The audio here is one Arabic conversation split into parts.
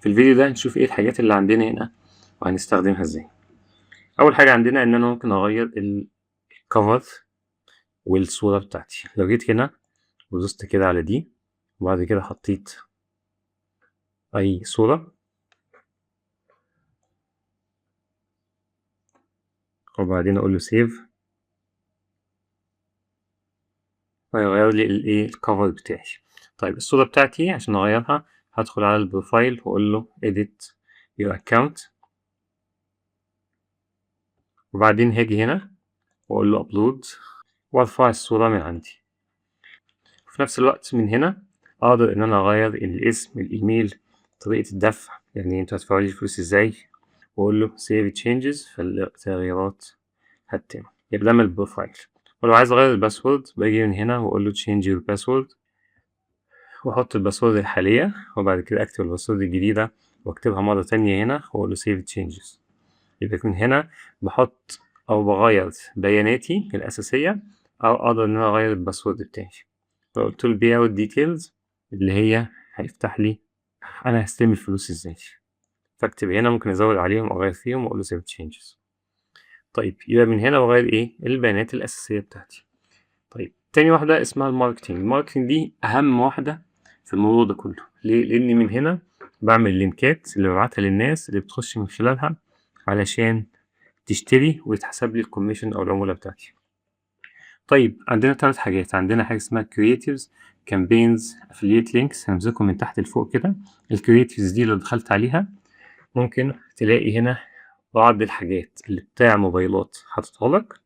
في الفيديو ده هنشوف ايه الحاجات اللي عندنا هنا وهنستخدمها ازاي. اول حاجة عندنا ان انا ممكن اغير الكفر والصورة بتاعتي. لو جيت هنا ودوست كده على دي وبعد كده حطيت اي صورة وبعدين اقول له سيف، هيغير لي الايه الكفر بتاعي. طيب الصورة بتاعتي عشان اغيرها هدخل على البروفايل واقول له edit your account، وبعدين هاجي هنا واقول له upload وارفع الصورة من عندي. في نفس الوقت من هنا اقدر ان انا اغير الاسم، الايميل، طريقة الدفع، يعني انتوا هتدفعوا لي الفلوس ازاي، واقول له save changes فالتغييرات هتتم. يبقى ده من البروفايل. ولو عايز اغير الباسورد باجي من هنا واقول له change your password واحط الباسورد الحالية وبعد كده اكتب الباسورد الجديدة واكتبها مرة تانية هنا واقول له save changes. يبقى من هنا بحط او بغير بياناتي الاساسية او اقدر ان انا اغير الباسورد بتاعي. فقلت له payout details اللي هي هيفتح لي انا هستلم الفلوس ازاي، فاكتب هنا ممكن ازود عليهم او اغير فيهم واقول له save changes. طيب يبقى من هنا بغير ايه البيانات الاساسية بتاعتي. طيب تاني واحدة اسمها الماركتينج. الماركتينج دي اهم واحدة في الموضوع ده كله. ليه؟ لان من هنا بعمل لينكات اللي ببعتها للناس اللي بتخش من خلالها علشان تشتري ويتحسب لي الكوميشن او العمولة بتاعتي. طيب عندنا 3 حاجات. عندنا حاجة اسمها creatives، campaigns، affiliate links. همسكهم من تحت لفوق كده. الكرياتيفز دي لو دخلت عليها ممكن تلاقي هنا بعض الحاجات اللي بتاع موبايلات حاططها لك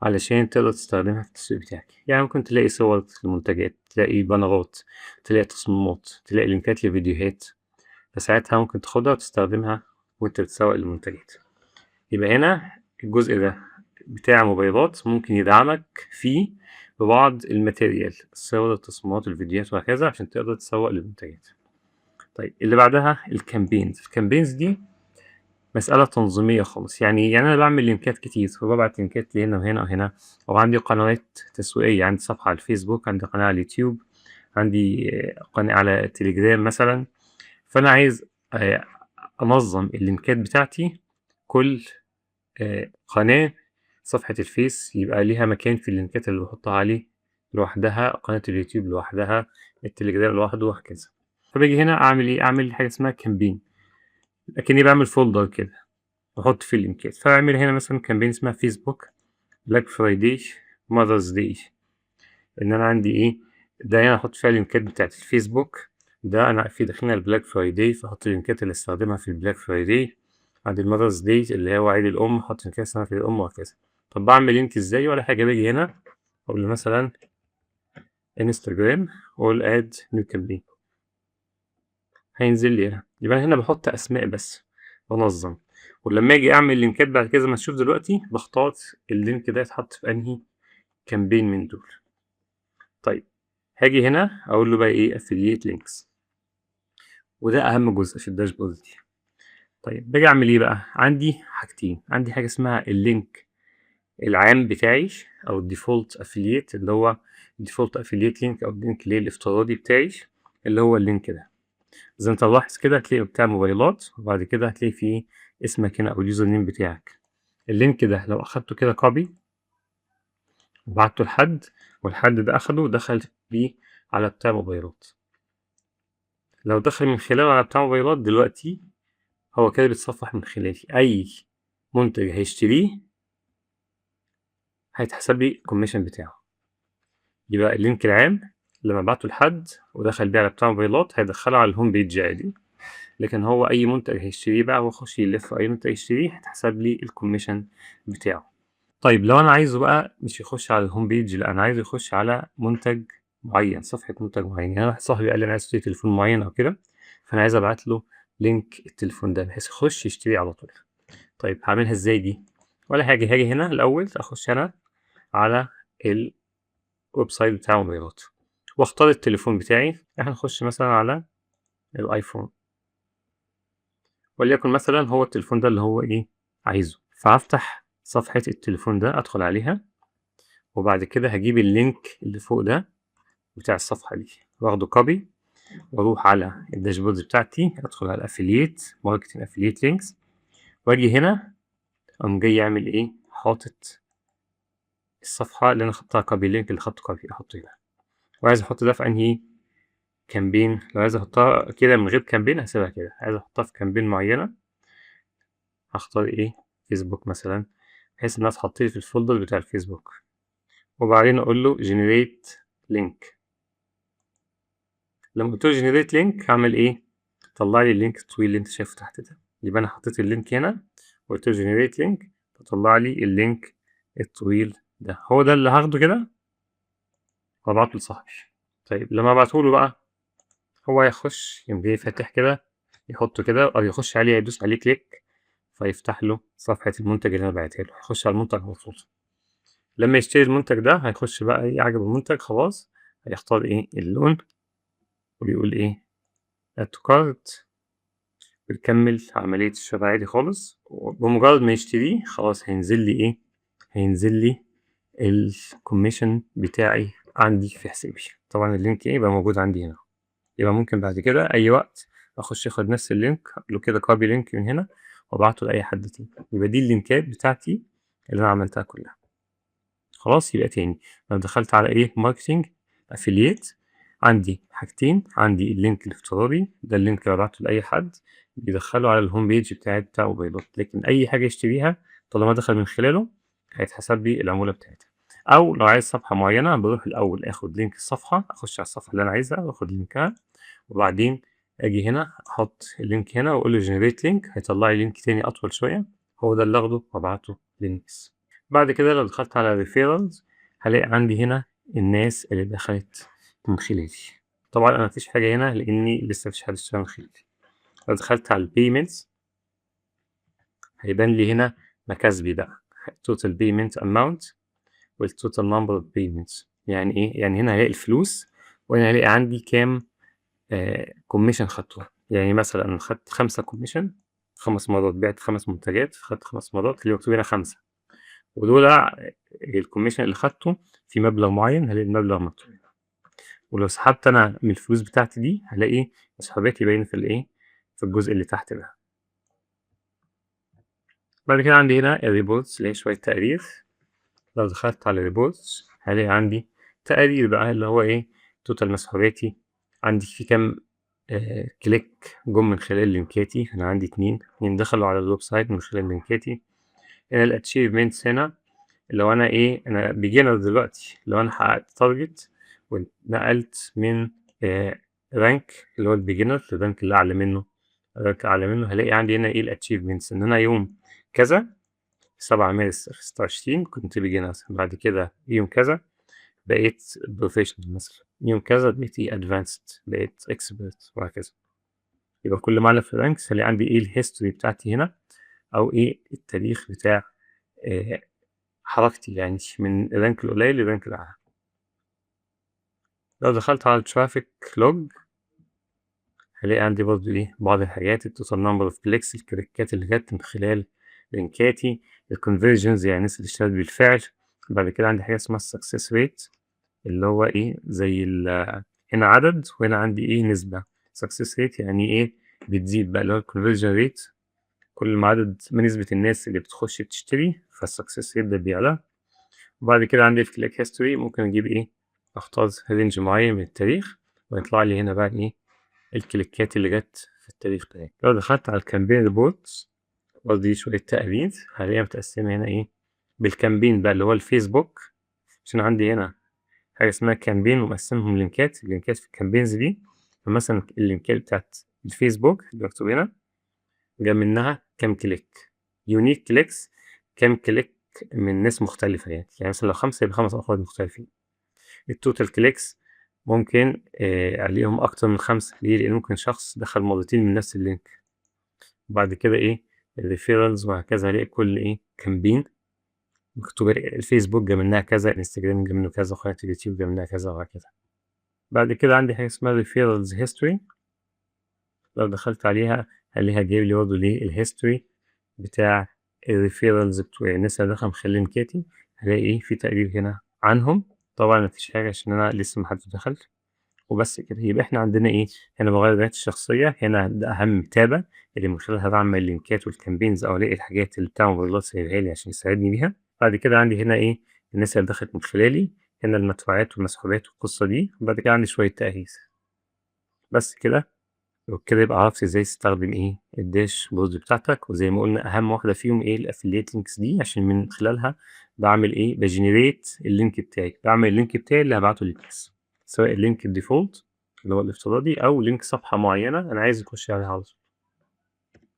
علشان تقدر تستخدمها في التسويق بتاعك. يعني ممكن تلاقي صور لمنتجات، تلاقي بانرات، تلاقي تصميمات، تلاقي لينكات لفيديوهات، فساعتها ممكن تاخدها وتستخدمها وانت بتسوق المنتجات. يبقى هنا الجزء ده بتاع موبايلات ممكن يدعمك فيه ببعض الماتيريال، الصور، التصميمات، الفيديوهات وهكذا عشان تقدر تسوق للمنتجات. طيب اللي بعدها الكامبينز دي مسألة تنظيمية خالص. يعني أنا بعمل لينكات كتير وببعت لينكات لهنا وهنا وهنا، أو عندي قنوات تسويقية، عندي صفحة على الفيسبوك، عندي قناة على اليوتيوب، عندي قناة على التليجرام مثلا. فأنا عايز أنظم اللينكات بتاعتي. كل قناة، صفحة الفيس يبقى ليها مكان في اللينكات اللي بحطها عليه لوحدها، قناة اليوتيوب لوحدها، التليجرام لوحده وهكذا. فباجي هنا أعمل إيه؟ أعمل حاجة اسمها كامبين، لكني بعمل فولدر كده بحط فيه اللينكات. فأعمل هنا مثلا كامبين اسمها فيسبوك بلاك فرايداي ماذرز داي، إن أنا عندي إيه ده هنا أحط فيها اللينكات بتاعت الفيسبوك. ده أنا في داخلنا البلاك فرايداي فأحط اللينكات اللي استخدمها في البلاك فرايداي. عند الماذرز داي اللي هو عيد الأم أحط لينكات اسمها في الأم وهكذا. طب بعمل لينك إزاي؟ ولا حاجة، باجي هنا أقول له مثلا انستجرام أقول اد نيو كامبين، هينزل لي هنا. يبقى هنا بحط أسماء بس بنظم، ولما اجي اعمل لينكات بعد كده زي ما تشوف دلوقتي بختار اللينك ده يتحط في انهي كامبين من دول. طيب هاجي هنا اقول له بقى ايه affiliate links، وده اهم جزء في الداشبورد دي. طيب باجي اعمل ايه بقى؟ عندي حاجتين. عندي حاجه اسمها اللينك العام بتاعي او الديفولت affiliate اللي هو الديفولت affiliate link او اللينك اللي الافتراضي بتاعي اللي هو اللينك ده. زي انت ملاحظ كده هتلاقي بتاع موبايلات وبعد كده هتلاقي فيه اسمك هنا او اليوزر نيم بتاعك. اللينك ده لو اخدته كده كوبي وبعته لحد والحد ده أخده ودخل بيه على بتاع موبايلات، لو دخل من خلاله على بتاع موبايلات دلوقتي هو كده بيتصفح من خلالي. أي منتج هيشتريه هيتحسب لي الكوميشن بتاعه. يبقى اللينك العام لما بعته لحد ودخل بيه على بتاع موبايلات هيدخله على الهوم بيج عادي، لكن هو أي منتج هيشتريه بقى ويخش يلف أي منتج يشتريه هيتحسب لي الكوميشن بتاعه. طيب لو أنا عايزه بقى مش يخش على الهوم بيج، لأ أنا عايزه يخش على منتج معين، صفحة منتج معين. يعني واحد صاحبي قال لي أنا عايز أشتري تليفون معين أو كده، فأنا عايز أبعت له لينك التليفون ده بحيث يخش يشتري على طول. طيب هعملها إزاي دي؟ ولا حاجة، هاجي هنا الأول أخش أنا على الويب سايت بتاع موبايلات واختار التليفون بتاعي. إحنا نخش مثلا على الأيفون وليكن مثلا هو التليفون ده اللي هو إيه عايزه، فهفتح صفحة التليفون ده أدخل عليها وبعد كده هجيب اللينك اللي فوق ده بتاع الصفحة دي واخده كوبي واروح على الداشبورد بتاعتي، ادخل على الافيليت ماركتنج افيليت لينكس، واجي هنا اقوم جاي اعمل ايه، حاطط الصفحة اللي انا خدتها كوبي، اللينك اللي خدته كوبي احطه هنا. وعايز احط ده في انهي كامبين، لو عايز احطها كده من غير كامبين هسيبها كده، عايز احطها في كامبين معينة هختار ايه، فيسبوك مثلا، بحيث انها تحط لي في الفولدر بتاع الفيسبوك. وبعدين اقول له generate link. لما قلت له generate link هعمل ايه، طلع لي اللينك الطويل اللي انت شايفه تحت ده. يبقى انا حطيت اللينك هنا وقلت له generate link، فطلع لي اللينك الطويل ده، هو ده اللي هاخده كده وابعته لصاحبي. طيب لما ابعته له بقى، هو هيخش يقوم جاي فاتح كده، يحطه كده او يخش عليه يدوس عليه كليك فيفتح له صفحة المنتج اللي انا بعتها له، يخش على المنتج على طول. لما يشتري المنتج ده هيخش بقى ايه، عجب المنتج خلاص هيختار ايه اللون ويقول ايه add to cart، بنكمل عملية الشراء عادي خالص. وبمجرد ما يشتريه خلاص هينزل لي ايه، هينزل لي الكوميشن بتاعي عندي في حسابي. طبعا اللينك ايه يبقى موجود عندي هنا، يبقى ممكن بعد كده اي وقت اخش اخد نفس اللينك له كده كوبي لينك من هنا وابعته لاي حد تاني. يبقى دي اللينكات بتاعتي اللي انا عملتها كلها. خلاص يبقى تاني انا دخلت على ايه، ماركتنج افيليت، عندي حاجتين، عندي اللينك الافتراضي ده اللينك اللي بعته لاي حد بيدخله على الهوم بيج بتاع موبايلات، لكن اي حاجه يشتريها طالما دخل من خلاله هيتحسب لي العموله بتاعتها. او لو عايز صفحه معينه بروح الاول اخد لينك الصفحه، اخش على الصفحه اللي انا عايزها واخد لينكها، وبعدين اجي هنا احط اللينك هنا واقول له جنريت لينك، هيطلع لي لينك تاني اطول شويه هو ده اللي اخده وابعته للناس. بعد كده لو دخلت على referrals هلاقي عندي هنا الناس اللي دخلت من خلالي. طبعا انا مفيش حاجة هنا لاني لسه مفيش حد اشترى من خلالي. لو دخلت على payments هيبان لي هنا مكاسبي بقى total payment amount وال total number of payments. يعني ايه، يعني هنا هلاقي الفلوس وهنا هلاقي عندي كام كوميشن خدته. يعني مثلا انا خدت 5 كوميشن، 5 مرات بعت 5 منتجات، خدت 5 مرات اللي مكتوب هنا 5، ودول الكوميشن اللي خدته في مبلغ معين هلاقي المبلغ مكتوب هنا. ولو سحبت انا من الفلوس بتاعتي دي هلاقي مسحوباتي باينة في الايه، في الجزء اللي تحت ده. بعد كده عندي هنا الريبورتس اللي هي شوية تقارير. لو دخلت على الريبورتس هلاقي عندي تقارير بقى اللي هو ايه، توتال مسحوباتي، عندي في كام كليك جم من خلال لينكاتي، انا عندي اتنين دخلوا على الويب سايت من خلال لينكاتي. هنا الاتشيفمنتس، هنا لو انا ايه، انا بيجنر دلوقتي، لو انا حققت تارجت ونقلت من رانك اللي هو البيجنر للرانك اللي اعلى منه، رانك اعلى منه، هلاقي عندي هنا ايه الاتشيفمنتس، ان انا يوم كذا 7 مارس 26 كنت بيجنر، بعد كده يوم كذا بقيت بروفيشنال مثلا، يوم كذا بقيت ايه ادفانسد، بقيت اكسبرت، وهكذا. يبقى كل ما اعلى في الرانكس هلاقي عندي ايه الهيستوري بتاعتي هنا، او ايه التاريخ بتاع آه حركتي، يعني من الرانك القليل للرانك الأعلى. لو دخلت على الترافيك لوج هلاقي عندي برضه إيه بعض الحاجات، التوتال نمبر اوف كليكس، الكليكات اللي جت من خلال لينكاتي، الكونفرجنز يعني الناس اللي اشترت بالفعل. بعد كده عندي حاجة اسمها السكسس ريت اللي هو إيه زي هنا عدد وهنا عندي إيه نسبة. سكسس ريت يعني إيه بتزيد بقى، اللي هو الكونفرجن ريت، كل ما عدد ما نسبة الناس اللي بتخش تشتري فالسكسس ريت ده بيعلى. وبعد كده عندي في كليك هيستوري ممكن أجيب إيه، أختار رينج معين من التاريخ ويطلع لي هنا بقى إيه الكليكات اللي جت في التاريخ بتاعي. لو دخلت على الكامبين ريبورتس برضه دي شوية تقارير هلاقيها متقسمة هنا إيه بالكامبين بقى اللي هو الفيسبوك، عشان عندي هنا حاجة اسمها كامبين ومقسمهم لينكات، اللينكات في الكامبينز دي. فمثلا اللينكات بتاعت الفيسبوك اللي مكتوب هنا جاب منها كام كليك، يونيك كليكس كام كليك من ناس مختلفة، يعني مثلا لو 5 يبقى 5 أفراد مختلفين. التوتال كليكس ممكن عليهم أكتر من 5، ليه؟ لأن ممكن شخص دخل مرتين من نفس اللينك. وبعد كده إيه الريفيرالز وهكذا، هلاقي كل إيه كامبين مكتوب الفيسبوك جاب منها كذا، الانستجرام جاب منه كذا، وقناة اليوتيوب جاب منها كذا، وهكذا. بعد كده عندي حاجة اسمها ريفيرالز هيستوري، لو دخلت عليها هلاقيها جايب لي برضه ليه الهيستوري بتاع الريفيرالز بتوع الناس اللي دخلوا من خلال لينكاتي، هلاقي إيه في تقرير هنا عنهم. طبعا مفيش حاجة عشان أنا لسه محدش دخل. وبس كده. يبقى إحنا عندنا إيه، هنا باغيّر بياناتي الشخصية، هنا ده أهم تابة اللي من خلالها باعمل اللينكات والcampaigns أو ألاقي الحاجات اللي بتاع الموبايلات سايبها لي عشان يساعدني بيها. بعد كده عندي هنا إيه، الناس اللي دخلت من خلالي، هنا المدفوعات والمسحوبات والقصة دي، وبعد كده عندي شوية تأهيل. بس كده، وبكده يبقى عرفت إزاي تستخدم إيه الdashboard بتاعتك، وزي ما قُلنا أهم واحدة فيهم إيه الaffiliate links دي، عشان من خلالها باعمل إيه باgenerate الlink بتاعي، باعمل الlink بتاعي اللي هابعته للناس، سواء الlink الdefault اللي هو الافتراضي أو link صفحة معينة أنا عايز يخش عليها على طول.